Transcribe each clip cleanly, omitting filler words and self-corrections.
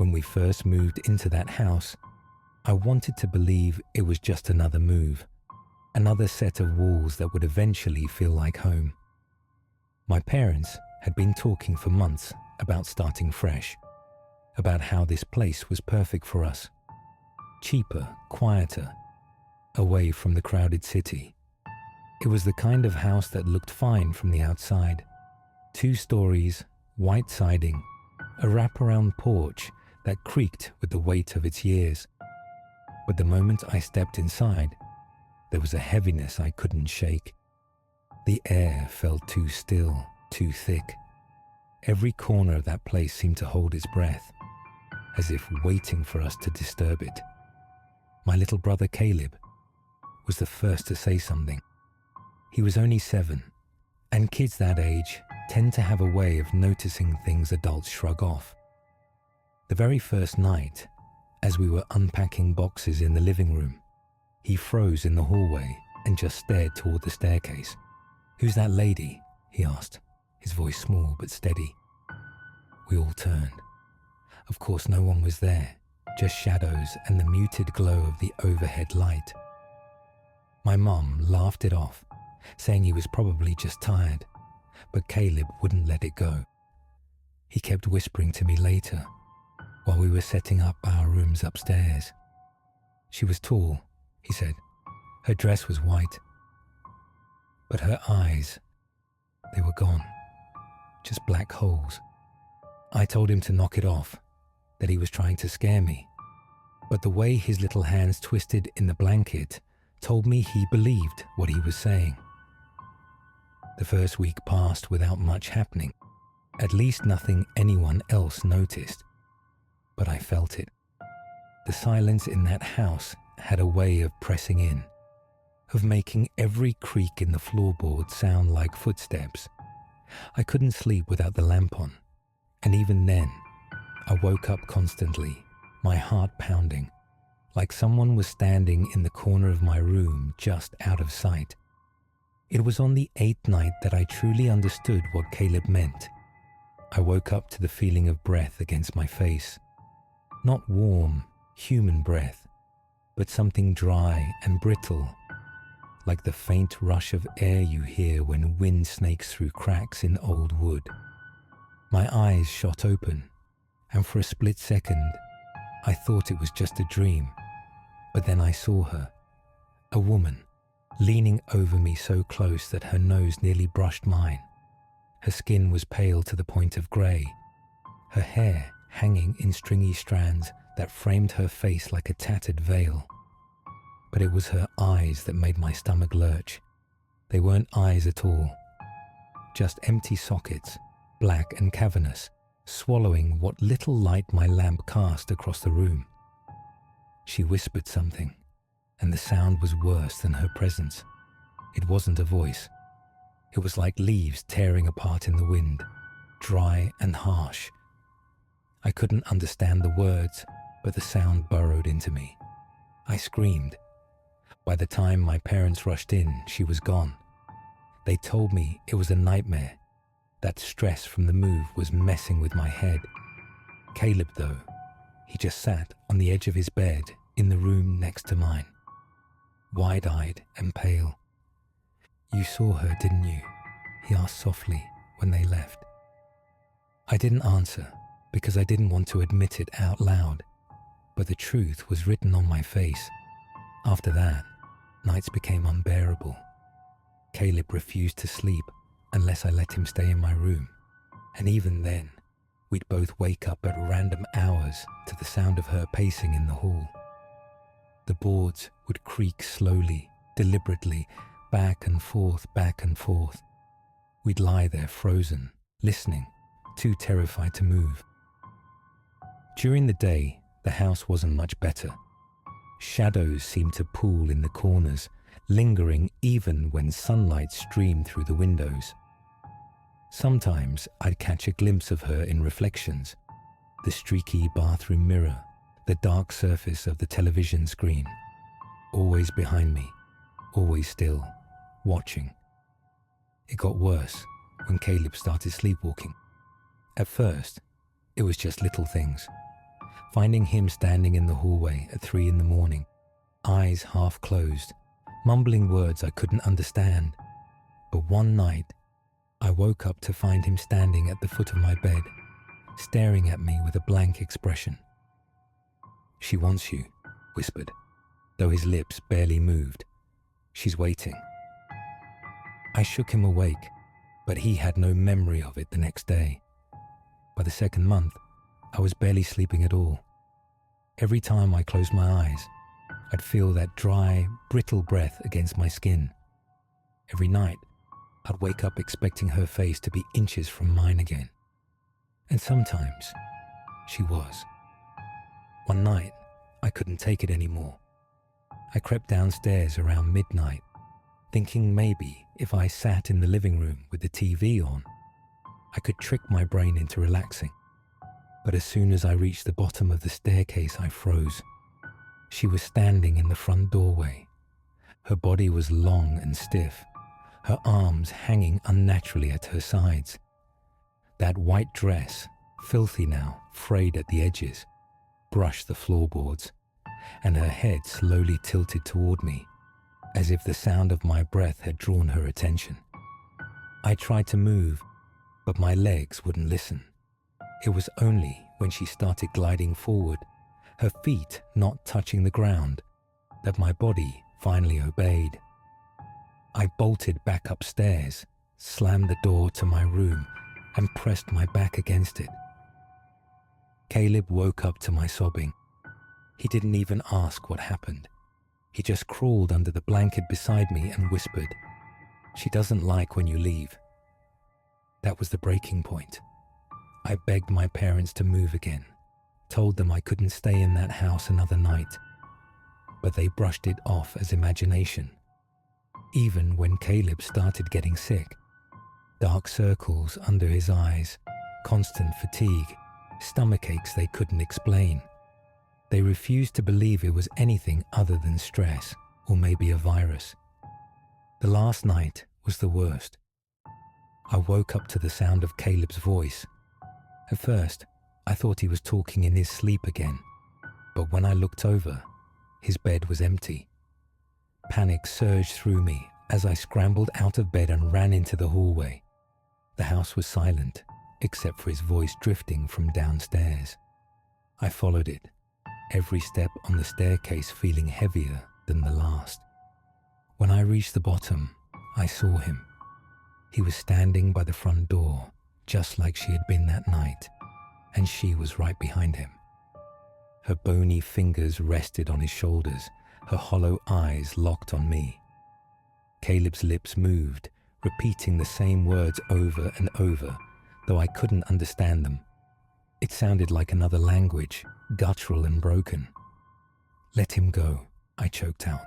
when we first moved into that house, I wanted to believe it was just another move, another set of walls that would eventually feel like home. My parents had been talking for months about starting fresh, about how this place was perfect for us. Cheaper, quieter, away from the crowded city. It was the kind of house that looked fine from the outside. 2 stories, white siding, a wraparound porch that creaked with the weight of its years. But the moment I stepped inside, there was a heaviness I couldn't shake. The air felt too still, too thick. Every corner of that place seemed to hold its breath, as if waiting for us to disturb it. My little brother Caleb was the first to say something. He was only 7, and kids that age tend to have a way of noticing things adults shrug off. The very first night, as we were unpacking boxes in the living room, he froze in the hallway and just stared toward the staircase. "Who's that lady?" he asked, his voice small but steady. We all turned. Of course, no one was there, just shadows and the muted glow of the overhead light. My mum laughed it off, saying he was probably just tired, but Caleb wouldn't let it go. He kept whispering to me later, while we were setting up our rooms upstairs. She was tall, he said. Her dress was white. But her eyes, they were gone. Just black holes. I told him to knock it off, that he was trying to scare me. But the way his little hands twisted in the blanket told me he believed what he was saying. The first week passed without much happening, at least nothing anyone else noticed. But I felt it. The silence in that house had a way of pressing in, of making every creak in the floorboard sound like footsteps. I couldn't sleep without the lamp on, and even then, I woke up constantly, my heart pounding, like someone was standing in the corner of my room just out of sight. It was on the 8th night that I truly understood what Caleb meant. I woke up to the feeling of breath against my face. Not warm, human breath, but something dry and brittle, like the faint rush of air you hear when wind snakes through cracks in old wood. My eyes shot open, and for a split second, I thought it was just a dream. But then I saw her, a woman, leaning over me so close that her nose nearly brushed mine. Her skin was pale to the point of grey, her hair hanging in stringy strands that framed her face like a tattered veil. But it was her eyes that made my stomach lurch. They weren't eyes at all, just empty sockets, black and cavernous, swallowing what little light my lamp cast across the room. She whispered something, and the sound was worse than her presence. It wasn't a voice. It was like leaves tearing apart in the wind, dry and harsh. I couldn't understand the words, but the sound burrowed into me. I screamed. By the time my parents rushed in, she was gone. They told me it was a nightmare. That stress from the move was messing with my head. Caleb, though, he just sat on the edge of his bed in the room next to mine, wide-eyed and pale. "You saw her, didn't you?" he asked softly when they left. I didn't answer because I didn't want to admit it out loud, but the truth was written on my face. After that, nights became unbearable. Caleb refused to sleep unless I let him stay in my room, and even then, we'd both wake up at random hours to the sound of her pacing in the hall. The boards would creak slowly, deliberately, back and forth, back and forth. We'd lie there frozen, listening, too terrified to move. During the day, the house wasn't much better. Shadows seemed to pool in the corners, lingering even when sunlight streamed through the windows. Sometimes I'd catch a glimpse of her in reflections, the streaky bathroom mirror, the dark surface of the television screen, always behind me, always still, watching. It got worse when Caleb started sleepwalking. At first, it was just little things. Finding him standing in the hallway at 3 in the morning, eyes half closed, mumbling words I couldn't understand. But one night, I woke up to find him standing at the foot of my bed, staring at me with a blank expression. "She wants you," whispered, though his lips barely moved. "She's waiting." I shook him awake, but he had no memory of it the next day. By the second month, I was barely sleeping at all. Every time I closed my eyes, I'd feel that dry, brittle breath against my skin. Every night, I'd wake up expecting her face to be inches from mine again. And sometimes, she was. One night, I couldn't take it anymore. I crept downstairs around midnight, thinking maybe if I sat in the living room with the TV on, I could trick my brain into relaxing. But as soon as I reached the bottom of the staircase, I froze. She was standing in the front doorway. Her body was long and stiff, her arms hanging unnaturally at her sides. That white dress, filthy now, frayed at the edges, brushed the floorboards, and her head slowly tilted toward me, as if the sound of my breath had drawn her attention. I tried to move, but my legs wouldn't listen. It was only when she started gliding forward, her feet not touching the ground, that my body finally obeyed. I bolted back upstairs, slammed the door to my room, and pressed my back against it. Caleb woke up to my sobbing. He didn't even ask what happened. He just crawled under the blanket beside me and whispered, "She doesn't like when you leave." That was the breaking point. I begged my parents to move again, told them I couldn't stay in that house another night, but they brushed it off as imagination. Even when Caleb started getting sick, dark circles under his eyes, constant fatigue, stomach aches they couldn't explain. They refused to believe it was anything other than stress or maybe a virus. The last night was the worst. I woke up to the sound of Caleb's voice. At first, I thought he was talking in his sleep again, but when I looked over, his bed was empty. Panic surged through me as I scrambled out of bed and ran into the hallway. The house was silent, except for his voice drifting from downstairs. I followed it, every step on the staircase feeling heavier than the last. When I reached the bottom, I saw him. He was standing by the front door, just like she had been that night, and she was right behind him. Her bony fingers rested on his shoulders, her hollow eyes locked on me. Caleb's lips moved, repeating the same words over and over, though I couldn't understand them. It sounded like another language, guttural and broken. "Let him go," I choked out.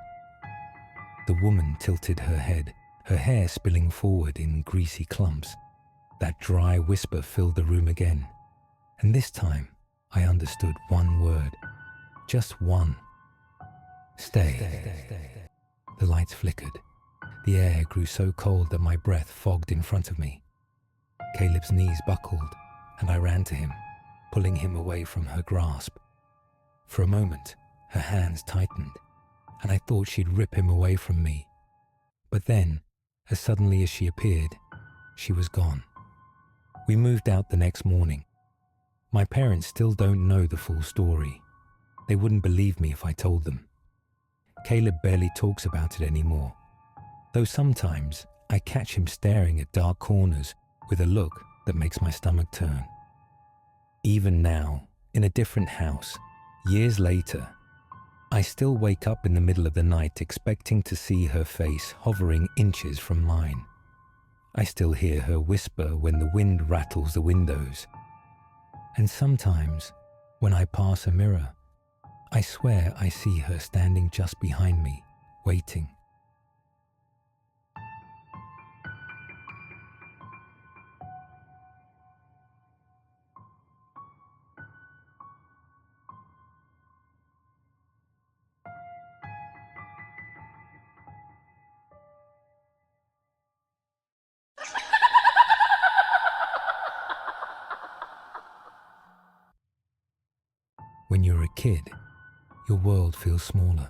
The woman tilted her head, her hair spilling forward in greasy clumps. That dry whisper filled the room again, and this time I understood one word, just one. Stay. The lights flickered. The air grew so cold that my breath fogged in front of me. Caleb's knees buckled, and I ran to him, pulling him away from her grasp. For a moment, her hands tightened, and I thought she'd rip him away from me. But then, as suddenly as she appeared, she was gone. We moved out the next morning. My parents still don't know the full story. They wouldn't believe me if I told them. Caleb barely talks about it anymore, though sometimes I catch him staring at dark corners with a look that makes my stomach turn. Even now, in a different house, years later, I still wake up in the middle of the night expecting to see her face hovering inches from mine. I still hear her whisper when the wind rattles the windows. And sometimes, when I pass a mirror, I swear I see her standing just behind me, waiting. When when you're a kid, your world feels smaller.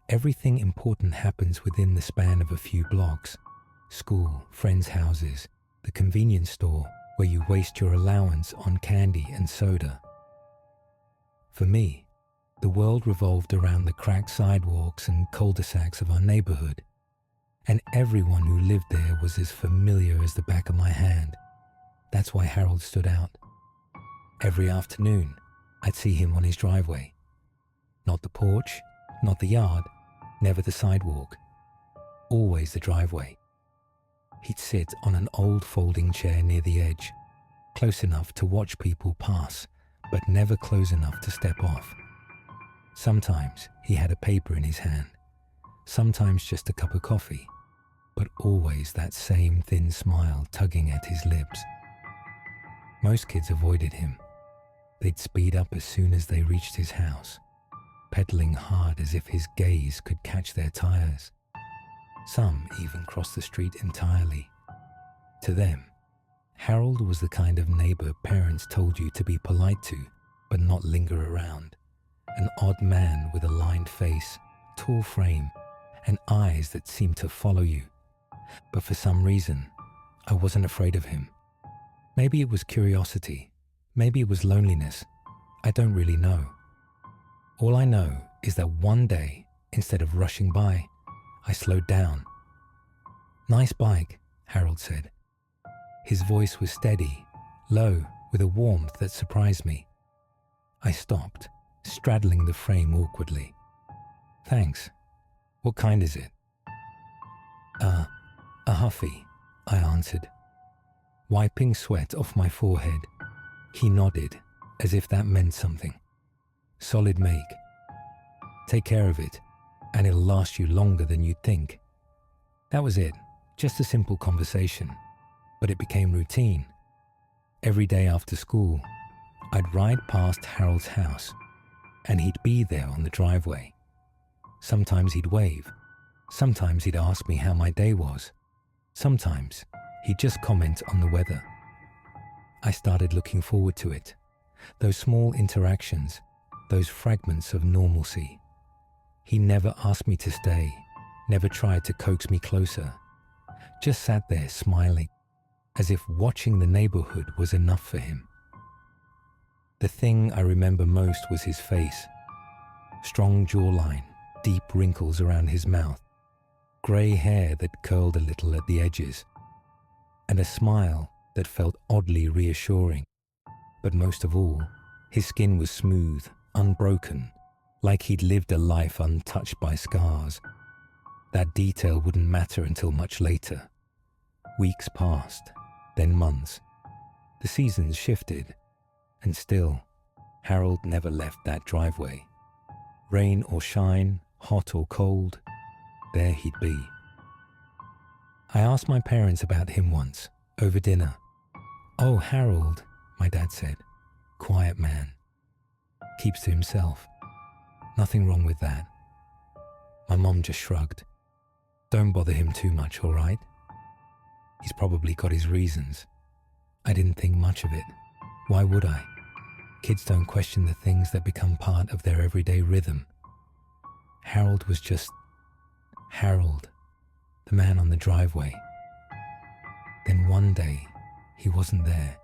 Everything important happens within the span of a few blocks. School, friends' houses, the convenience store where you waste your allowance on candy and soda. For me, the world revolved around the cracked sidewalks and cul-de-sacs of our neighborhood, and everyone who lived there was as familiar as the back of my hand. That's why Harold stood out. Every afternoon, I'd see him on his driveway. Not the porch, not the yard, never the sidewalk. Always the driveway. He'd sit on an old folding chair near the edge, close enough to watch people pass, but never close enough to step off. Sometimes he had a paper in his hand, sometimes just a cup of coffee, but always that same thin smile tugging at his lips. Most kids avoided him. They'd speed up as soon as they reached his house, pedaling hard as if his gaze could catch their tires. Some even crossed the street entirely. To them, Harold was the kind of neighbor parents told you to be polite to, but not linger around. An odd man with a lined face, tall frame, and eyes that seemed to follow you. But for some reason, I wasn't afraid of him. Maybe it was curiosity. Maybe it was loneliness. I don't really know. All I know is that one day, instead of rushing by, I slowed down. "Nice bike," Harold said. His voice was steady, low, with a warmth that surprised me. I stopped, straddling the frame awkwardly. "Thanks. What kind is it?" A Huffy," I answered, wiping sweat off my forehead. He nodded, as if that meant something. "Solid make. Take care of it, and it'll last you longer than you'd think." That was it, just a simple conversation, but it became routine. Every day after school, I'd ride past Harold's house, and he'd be there on the driveway. Sometimes he'd wave. Sometimes he'd ask me how my day was. Sometimes he'd just comment on the weather. I started looking forward to it. Those small interactions, those fragments of normalcy. He never asked me to stay, never tried to coax me closer. Just sat there smiling, as if watching the neighborhood was enough for him. The thing I remember most was his face. Strong jawline, deep wrinkles around his mouth, grey hair that curled a little at the edges, and a smile that felt oddly reassuring. But most of all, his skin was smooth, unbroken, like he'd lived a life untouched by scars. That detail wouldn't matter until much later. Weeks passed, then months. The seasons shifted, and still, Harold never left that driveway. Rain or shine, hot or cold, there he'd be. I asked my parents about him once, over dinner. "Oh, Harold," my dad said. "Quiet man. Keeps to himself. Nothing wrong with that." My mom just shrugged. "Don't bother him too much, all right? He's probably got his reasons." I didn't think much of it. Why would I? Kids don't question the things that become part of their everyday rhythm. Harold was just Harold, the man on the driveway. Then one day, he wasn't there.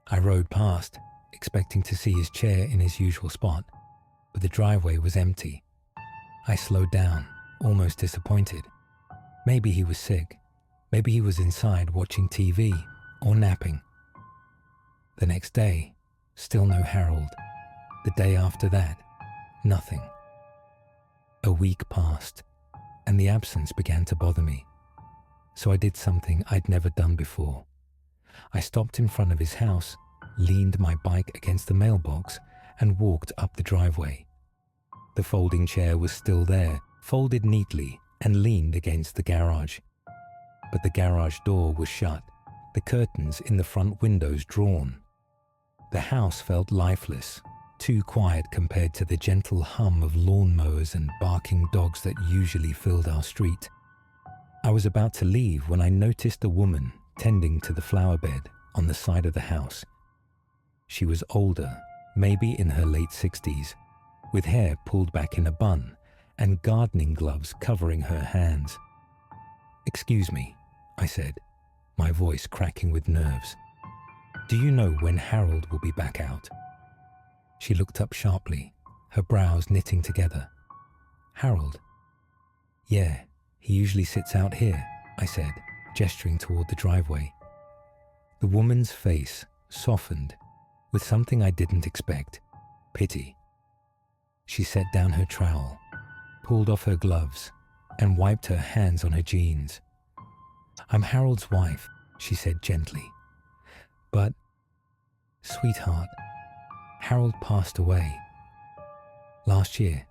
I rode past, expecting to see his chair in his usual spot, but the driveway was empty. I slowed down, almost disappointed. Maybe he was sick. Maybe he was inside watching TV or napping. The next day, still no Harold. The day after that, nothing. A week passed, and the absence began to bother me. So I did something I'd never done before. I stopped in front of his house, leaned my bike against the mailbox, and walked up the driveway. The folding chair was still there, folded neatly and leaned against the garage. But the garage door was shut, the curtains in the front windows drawn. The house felt lifeless, too quiet compared to the gentle hum of lawnmowers and barking dogs that usually filled our street. I was about to leave when I noticed a woman tending to the flower bed on the side of the house. She was older, maybe in her late 60s, with hair pulled back in a bun and gardening gloves covering her hands. "Excuse me," I said, my voice cracking with nerves. "Do you know when Harold will be back out?" She looked up sharply, her brows knitting together. "Harold?" "Yeah, he usually sits out here," I said, gesturing toward the driveway. The woman's face softened with something I didn't expect: pity. She set down her trowel, pulled off her gloves, and wiped her hands on her jeans. "I'm Harold's wife," she said gently. "But, sweetheart, Harold passed away last year."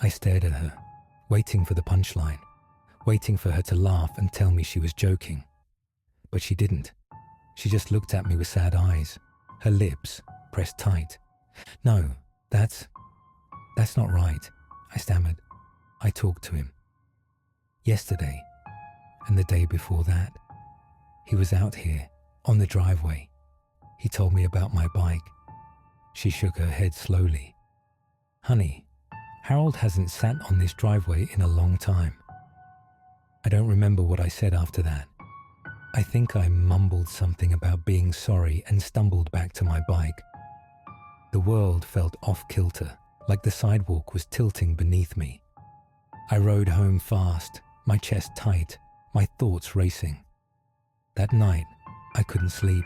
I stared at her, waiting for the punchline, waiting for her to laugh and tell me she was joking. But she didn't. She just looked at me with sad eyes, her lips pressed tight. "No, that's not right," I stammered. "I talked to him yesterday and the day before that. He was out here on the driveway. He told me about my bike." She shook her head slowly. "Honey, Harold hasn't sat on this driveway in a long time." I don't remember what I said after that. I think I mumbled something about being sorry and stumbled back to my bike. The world felt off-kilter, like the sidewalk was tilting beneath me. I rode home fast, my chest tight, my thoughts racing. That night, I couldn't sleep.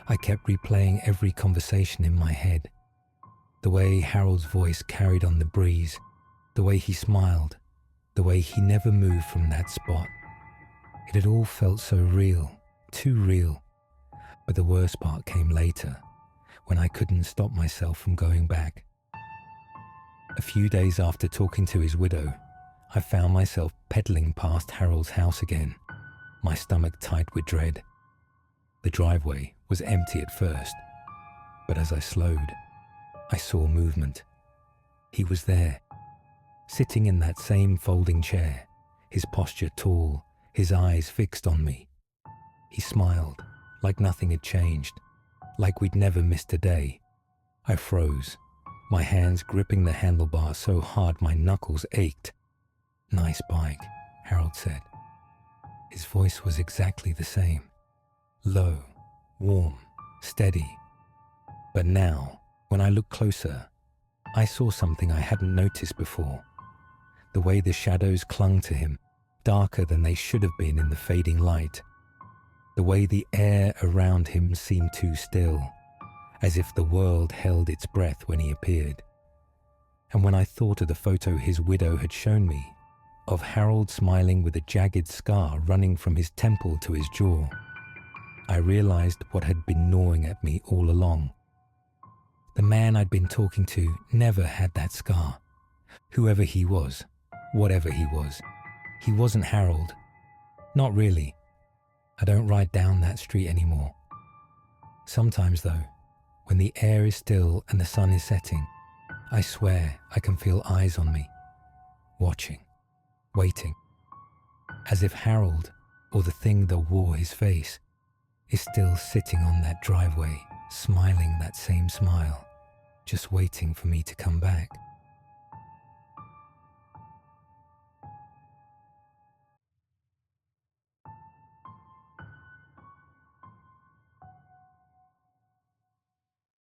I kept replaying every conversation in my head. The way Harold's voice carried on the breeze, the way he smiled, the way he never moved from that spot. It had all felt so real, too real. But the worst part came later, when I couldn't stop myself from going back. A few days after talking to his widow, I found myself pedaling past Harold's house again, my stomach tight with dread. The driveway was empty at first, but as I slowed, I saw movement. He was there, sitting in that same folding chair, his posture tall, his eyes fixed on me. He smiled, like nothing had changed, like we'd never missed a day. I froze, my hands gripping the handlebar so hard my knuckles ached. "Nice bike," Harold said. His voice was exactly the same. Low, warm, steady. But now, when I looked closer, I saw something I hadn't noticed before. The way the shadows clung to him, darker than they should have been in the fading light. The way the air around him seemed too still, as if the world held its breath when he appeared. And when I thought of the photo his widow had shown me, of Harold smiling with a jagged scar running from his temple to his jaw, I realized what had been gnawing at me all along. The man I'd been talking to never had that scar. Whoever he was, whatever he wasn't Harold. Not really. I don't ride down that street anymore. Sometimes though, when the air is still and the sun is setting, I swear I can feel eyes on me, watching, waiting, as if Harold, or the thing that wore his face, is still sitting on that driveway, smiling that same smile, just waiting for me to come back.